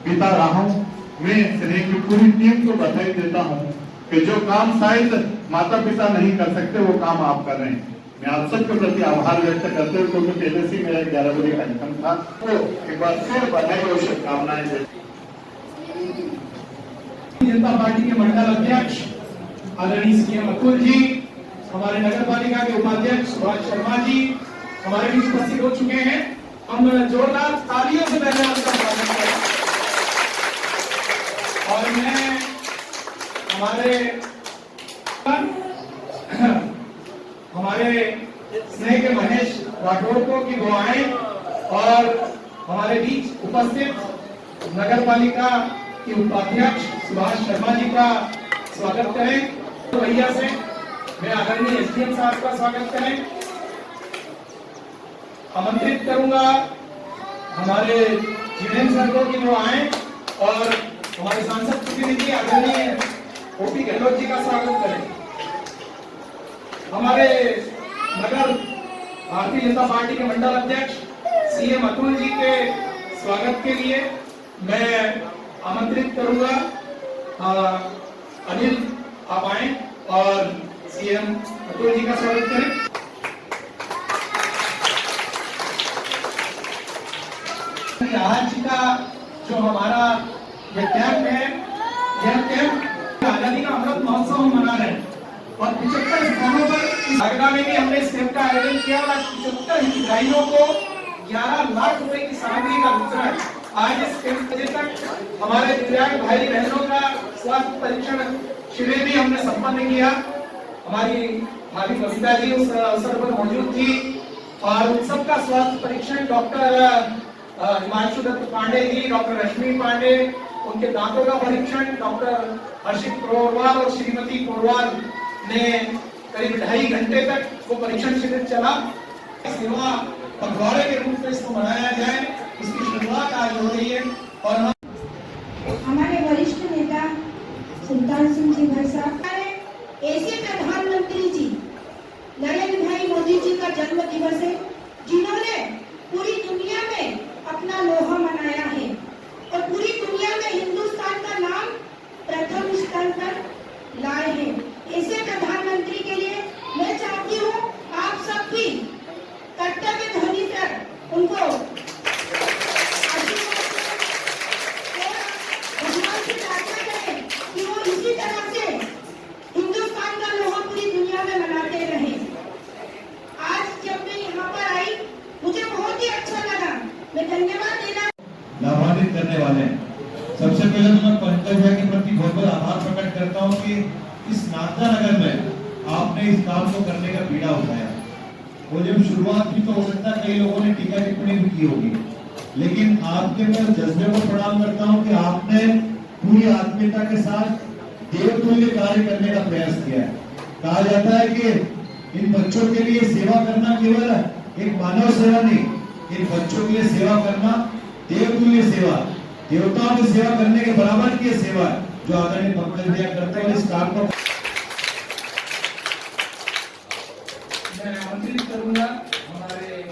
बिता रहा हूँ। मैं स्नेह की पूरी टीम को बधाई देता हूँ कि जो काम शायद माता पिता नहीं कर सकते वो काम आप कर रहे हैं। मैं आप सबके प्रति आभार व्यक्त करते हुए, क्योंकि पहले से मेरा 11 बजे कार्यक्रम था, तो एक बार फिर बधाई और शुभकामनाएं देता जनता पार्टी के मंडल अध्यक्ष आदरणीय सीएम अतुल जी, हमारे नगर पालिका के उपाध्यक्ष सुभाष शर्मा जी हमारे बीच उपस्थित हो चुके हैं। हम जोरदार तालियों से पहले उनका स्वागत करें। और मैं हमारे स्नेह के महेश राठौर को की दुआएं और हमारे बीच उपस्थित नगर पालिका के उपाध्यक्ष सुभाष शर्मा जी का स्वागत करें। तो भैया से मैं आदरणीय एसडीएम साहब का स्वागत करें। आमंत्रित करूंगा हमारे जितेंद्र सर को कि वो आए और हमारे सांसद प्रतिनिधि आदरणीय ओपी गहलोत जी का स्वागत करें। हमारे नगर भारतीय जनता पार्टी के मंडल अध्यक्ष सीएम अतुल जी के स्वागत के लिए मैं आमंत्रित करूंगा अनिल, आप आए और सीएम अतुल जी का स्वागत करें। आज का जो हमारा ये कैंप है, यह कैंप आजादी का अमृत महोत्सव हम मना रहे हैं और 75 स्थानों पर आगरा में भी हमने इस कैंप का आयोजन किया और 75 हितग्राहियों को 11 लाख रुपए की सामग्री का वितरण आज इस कैंप तक हमारे दिव्यांग भाई बहनों का स्वास्थ्य परीक्षण शिविर भी हमने संपन्न किया। हमारी भाभी कविता जी उस अवसर पर मौजूद थी और उन सबका स्वास्थ्य परीक्षण डॉक्टर हिमांशु दत्त पांडे जी, डॉक्टर रश्मि पांडे, उनके दांतों का परीक्षण डॉक्टर हर्षित पोरवाल और श्रीमती पोरवाल ने करीब 2.5 घंटे तक वो परीक्षण शिविर चला। सेवा पखवाड़े के रूप में इसको मनाया जाए, इसकी शुरुआत आज हो रही है। और हमारे वरिष्ठ नेता सुल्तान सिंह जी भाई साहब, ऐसे प्रधानमंत्री जी नरेंद्र भाई मोदी जी का जन्म दिवस है जिन्होंने पूरी दुनिया में अपना लोहा मनाया है और पूरी दुनिया में हिंदुस्तान का नाम प्रथम स्थान पर लाए हैं। ऐसे प्रधानमंत्री के लिए मैं चाहती हूँ आप सब भी कर्तव्य ध्वनि कर उनको भगवान से प्रार्थना करें कि वो इसी तरह से हिंदुस्तान का लोहा पूरी दुनिया में मनाते रहे। आज जब मैं यहाँ पर आई मुझे बहुत ही अच्छा लगा। मैं धन्यवाद देना लाभान्वित करने वाले हैं। सबसे पहले तो मैं पंकज भाई के प्रति बहुत बहुत आभार प्रकट करता हूँ कि इस नागदा नगर में आपने इस काम को करने का बीड़ा उठाया। वो जब शुरुआत की तो हो सकता है कई लोगों ने टीका टिप्पणी भी की होगी, लेकिन आपके मैं जज्बे को प्रणाम करता हूँ कि आपने पूरी आत्मीयता के साथ देवतुल्य कार्य करने का प्रयास किया है। कहा जाता है कि इन बच्चों के लिए सेवा करना केवल एक मानव सेवा नहीं, इन बच्चों के लिए सेवा करना देवतुल्य सेवा, देवताओं की सेवा करने के बराबर की सेवा जो आदरणीय पंकज भैया करते हैं। इस काम को मैं आमंत्रित करूंगा हमारे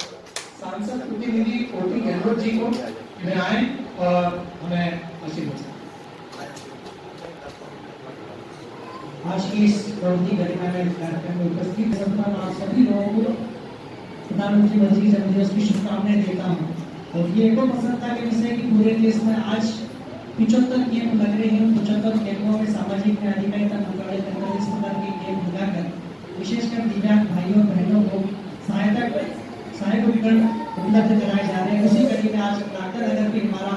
सांसद प्रतिनिधि ओपी गहलोत जी को कि वे आए और हमें आशीर्वाद। आज की इस प्रवृत्ति घटना में कार्यक्रम में उपस्थित सभी लोगों को प्रधानमंत्री मोदी जी जन्मदिवस की शुभकामनाएं देता हूँ। और ये एक प्रसन्नता के विषय कि पूरे देश में आज 75 कैंप लग रहे हैं। 75 कैंपों में सामाजिक न्याय अधिकारिता मंत्रालय के अंदर इस प्रकार के कैंप लगाकर विशेषकर दिव्यांग भाइयों बहनों को सहायक उपकरण उपलब्ध कराए जा रहे हैं। उसी कड़ी में आज नागदा नगर के हमारा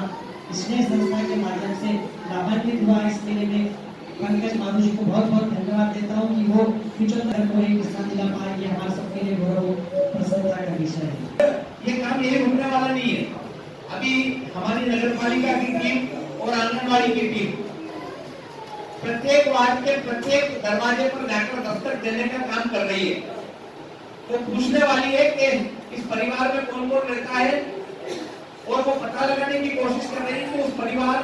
स्नेह संस्था के माध्यम से लाभान्वित हुआ। इस मेले में पंकज माधु जी को बहुत बहुत धन्यवाद देता हूँ कि वो 75 को एक स्थान दिला पाए। ये हमारे सबके लिए गौरव प्रसन्नता का विषय है। ये काम यही रुकने वाला नहीं है। अभी हमारी नगर पालिका की टीम और आंगनबाड़ी की टीम प्रत्येक वार्ड के प्रत्येक दरवाजे पर जाकर दस्तक देने का काम कर रही है। तो पूछने वाली है कि इस परिवार में कौन कौन रहता है और वो पता लगाने की कोशिश कर रही है कि उस परिवार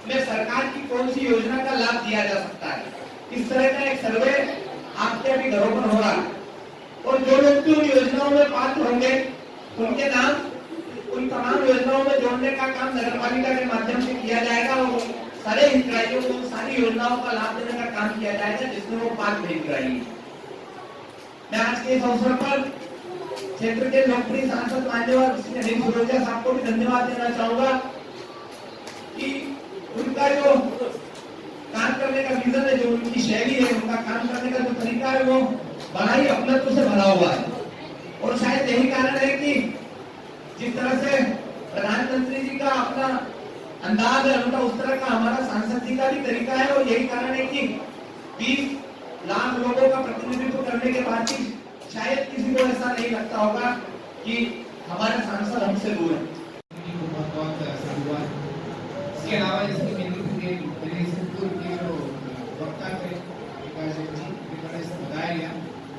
में सरकार की कौन सी योजना का लाभ दिया जा सकता है। इस तरह का एक सर्वे आपके अभी घरों पर हो रहा है और जो व्यक्ति उन योजनाओं में पात्र होंगे उनके नाम उन तमाम योजनाओं में जोड़ने का काम नगर पालिका के माध्यम से किया जाएगा और सारे हितग्राहियों को सारी योजनाओं का लाभ देने का काम किया जाएगा जिसमें वो पात्र हितग्राही। मैं आज के इस अवसर पर क्षेत्र के लोकप्रिय सांसद मान्यवर श्री अनिल फिरोजिया साहब को भी धन्यवाद देना चाहूंगा कि उनका जो काम करने का विजन है, जो उनकी शैली है, उनका काम करने का जो तरीका है वो बड़ा ही अपनत्व से भरा हुआ है। और शायद यही कारण है कि जिस तरह से प्रधानमंत्री जी का अपना अंदाज है उनका, उस तरह का हमारा सांसद जी का भी तरीका है। और यही कारण है कि 20 लाख लोगों का प्रतिनिधित्व करने के बाद भी शायद किसी को ऐसा नहीं लगता होगा कि हमारे सांसद हमसे दूर है। इसके अलावा जैसे कि मेरे के जो वक्ता थे बताया गया,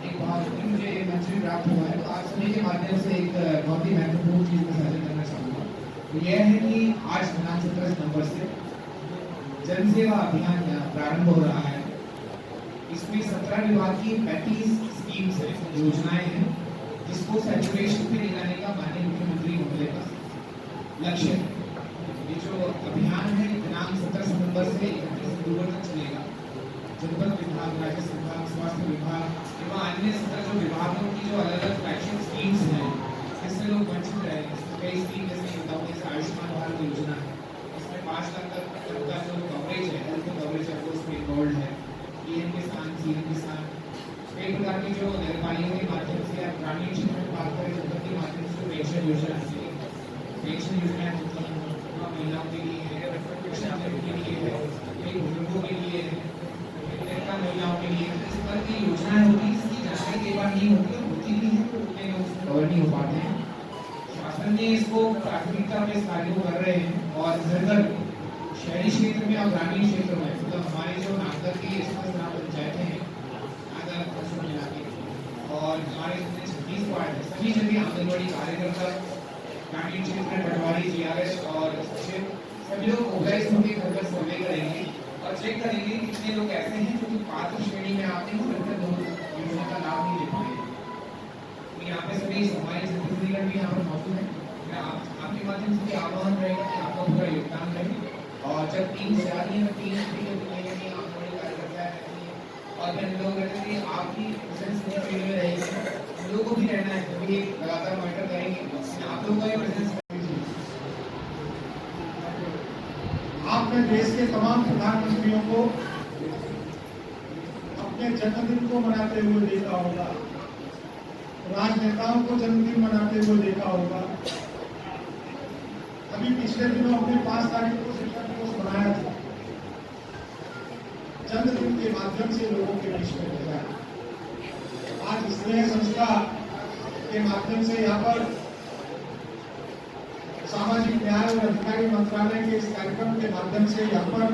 एक बहुत मुझे मंच भी प्राप्त हुआ है। तो आप सभी के माध्यम से एक बहुत ही महत्वपूर्ण चीज को साझा करना चाहूँगा। तो यह है कि आज दिनांक 17 सितंबर से जन सेवा अभियान प्रारंभ हो रहा है। इसमें 17 विभाग की 35 स्कीम्स है, योजनाएं हैं, जिसको सैचुरेशन पे ले जाने का माननीय मुख्यमंत्री महोदय का लक्ष्य है। ये जो अभियान है दिनांक 17 सितंबर से 31 अक्टूबर तक चलेगा। जनपद विभाग, राजस्व विभाग, स्वास्थ्य विभाग एवं अन्य 17 जो विभागों की जो अलग अलग फ्लैगशिप स्कीम्स हैं, इससे लोग वंचित रहेंगे। कई स्कीम जैसे बताऊँ, जैसे आयुष्मान भारत योजना है, इसमें 5 लाख तक का जो कवरेज है, हेल्थ कवरेज है, वो उसमें इन्वॉल्व है। पीएम किसान, सीएम किसान, कई प्रकार की जो नगरपालिका के माध्यम से या ग्रामीण क्षेत्र में बात करें, जनपद के माध्यम से पेंशन योजना है, पेंशन योजना होती है, महिलाओं के लिए है, के लिए है, कई बुजुर्गों के लिए है, महिलाओं के लिए इस तरह की योजनाएं होती है, इसकी जानकारी कई बार नहीं होती है, होती भी है तो उतने लोग उसमें कवर नहीं हो पाते हैं। शासन ने इसको प्राथमिकता में इस कार्य को कर रहे हैं और घर घर शहरी क्षेत्र में और ग्रामीण क्षेत्र में, मतलब हमारे जो नागदर की ग्राम पंचायतें हैं, नागदर मिला के, और हमारे 36 वार्ड है, सभी जगह आंगनबाड़ी कार्यकर्ता, ग्रामीण क्षेत्र में पटवारी, जीआरएस और सभी लोग मोबाइल होकर घर घर सर्वे करेंगे और चेक करेंगे कितने लोग ऐसे हैं जो कि पात्र श्रेणी में आते हैं और योजना का लाभ नहीं ले पाएंगे। यहाँ पे सभी हमारे छत्तीसगढ़ भी यहाँ पर मौजूद है। आपके माध्यम से आह्वान रहेगा कि आपका पूरा योगदान रहे और जब 3 शहरी में 3 आंगनबाड़ी कार्यकर्ता रहती है और फिर लोग रहते हैं, आपकी प्रेजेंस फील्ड में रहेगी, हम लोगों को भी रहना है, कभी लगातार मॉनिटर करेंगे आप लोगों का प्रेजेंस। आपने देश के तमाम प्रधानमंत्रियों को अपने जन्मदिन को मनाते हुए देखा होगा, राजनेताओं को जन्मदिन मनाते हुए देखा होगा। अभी पिछले दिनों अपने 5 तारीख को शिक्षक दिवस मनाया था, जन्मदिन के माध्यम से लोगों के बीच में भेजा। आज स्नेह संस्था के माध्यम से यहाँ पर सामाजिक न्याय और अधिकारी मंत्रालय के इस कार्यक्रम के माध्यम से यहाँ पर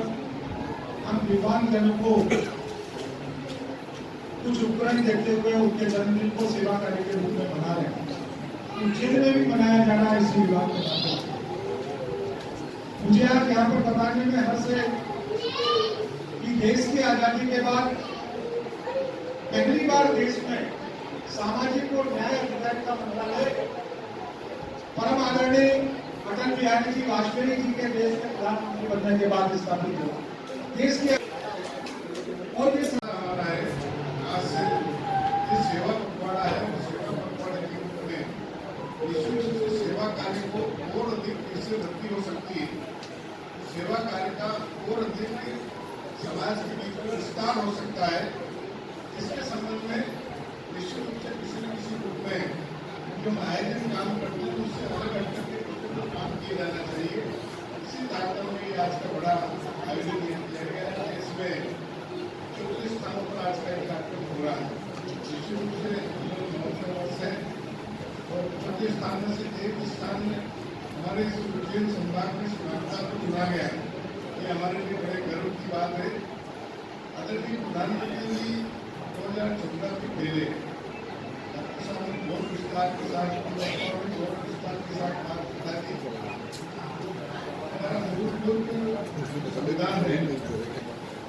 हम दिव्यांग जनों को कुछ उपकरण देते हुए उनके जन्मदिन को सेवा कार्य के रूप में मना रहे हैं। उज्जैन में भी मनाया जा रहा है इसी विभाग के माध्यम से। मुझे आज यहाँ पर बताने में हर्ष है कि देश की आजादी के बाद पहली बार देश में सामाजिक और न्याय अधिकारी का मंत्रालय परम आदरणीय अटल बिहारी जी वाजपेयी जी के देश के प्रधानमंत्री बनने के बाद स्थापित हुआ। देश की और ये आज से जिस सेवा पखवाड़ा है, उस सेवा पखवाड़े के रूप में निःशुल्क से सेवा कार्य को और अधिक कैसे वृद्धि हो सकती है, सेवा कार्य का और अधिक समाज के बीच में विस्तार हो सकता है, इसके संबंध में निश्चित रूप से किसी न किसी रूप में जो आयोजन काम करते हैं उससे अलग हटकर के काम किया जाना चाहिए। इसी कार्यक्रम में आज का बड़ा आयोजन किया गया है, इसमें 24 स्थानों पर आज का कार्यक्रम हो रहा है। निश्चित रूप से 9 वर्ष है और 25 स्थान में से एक स्थान में हमारे उज्जैन संभाग में सुनामता को चुना गया है। ये हमारे लिए बड़े गर्व की बात है। आदरणीय प्रधानमंत्री जी 2014 के पहले बहुत विस्तार के साथ बात बताती हमारा संविधान है,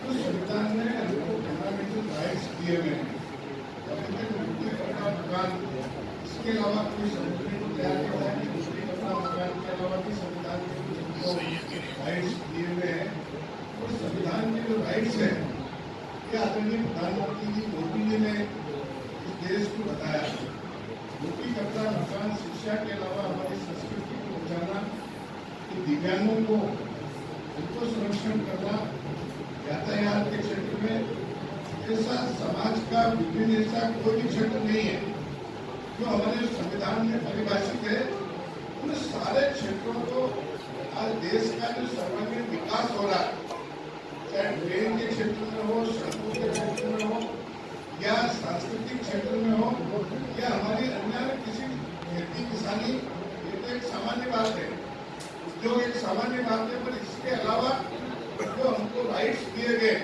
उस संविधान में हमको फंडामेंटल राइट्स दिए गए हैं। इसके अलावा कोई संगठन को तैयार करना है, दूसरी करना अपना मकान के अलावा भी संविधान के कुछ हमको राइट्स दिए हुए हैं। और संविधान के जो राइट्स है ये आदरणीय प्रधानमंत्री जी मोदी जी ने इस देश को बताया। रोटी कपड़ा मकान शिक्षा के अलावा हमारी संस्कृति को बचाना, दिव्यांगों को उनको संरक्षण करना, यातायात के क्षेत्र में ऐसा समाज का विभिन्न ऐसा कोई भी क्षेत्र नहीं है जो हमारे संविधान में परिभाषित है। उन सारे क्षेत्रों को आज देश का जो सर्वांगीण विकास हो रहा है, चाहे ट्रेन के क्षेत्र में हो, सड़कों के क्षेत्र में हो, या सांस्कृतिक क्षेत्र में हो, या हमारी अन्य किसी खेती किसानी, ये तो एक सामान्य बात है, उद्योग एक सामान्य बात है। पर इसके अलावा जो हमको राइट्स दिए गए,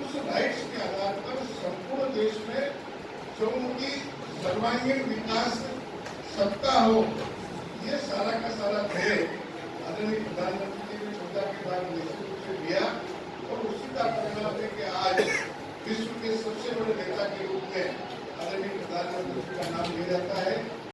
उस राइट्स के आधार पर संपूर्ण देश में चहुमुखी सर्वांगीण विकास सबका हो, ये सारा का सारा ध्येय आदरणीय प्रधानमंत्री जी ने 14 के बाद निश्चित रूप से दिया। और उसी का परिणाम है कि आज विश्व के सबसे बड़े नेता के रूप में आदरणीय प्रधानमंत्री का नाम लिया जाता है।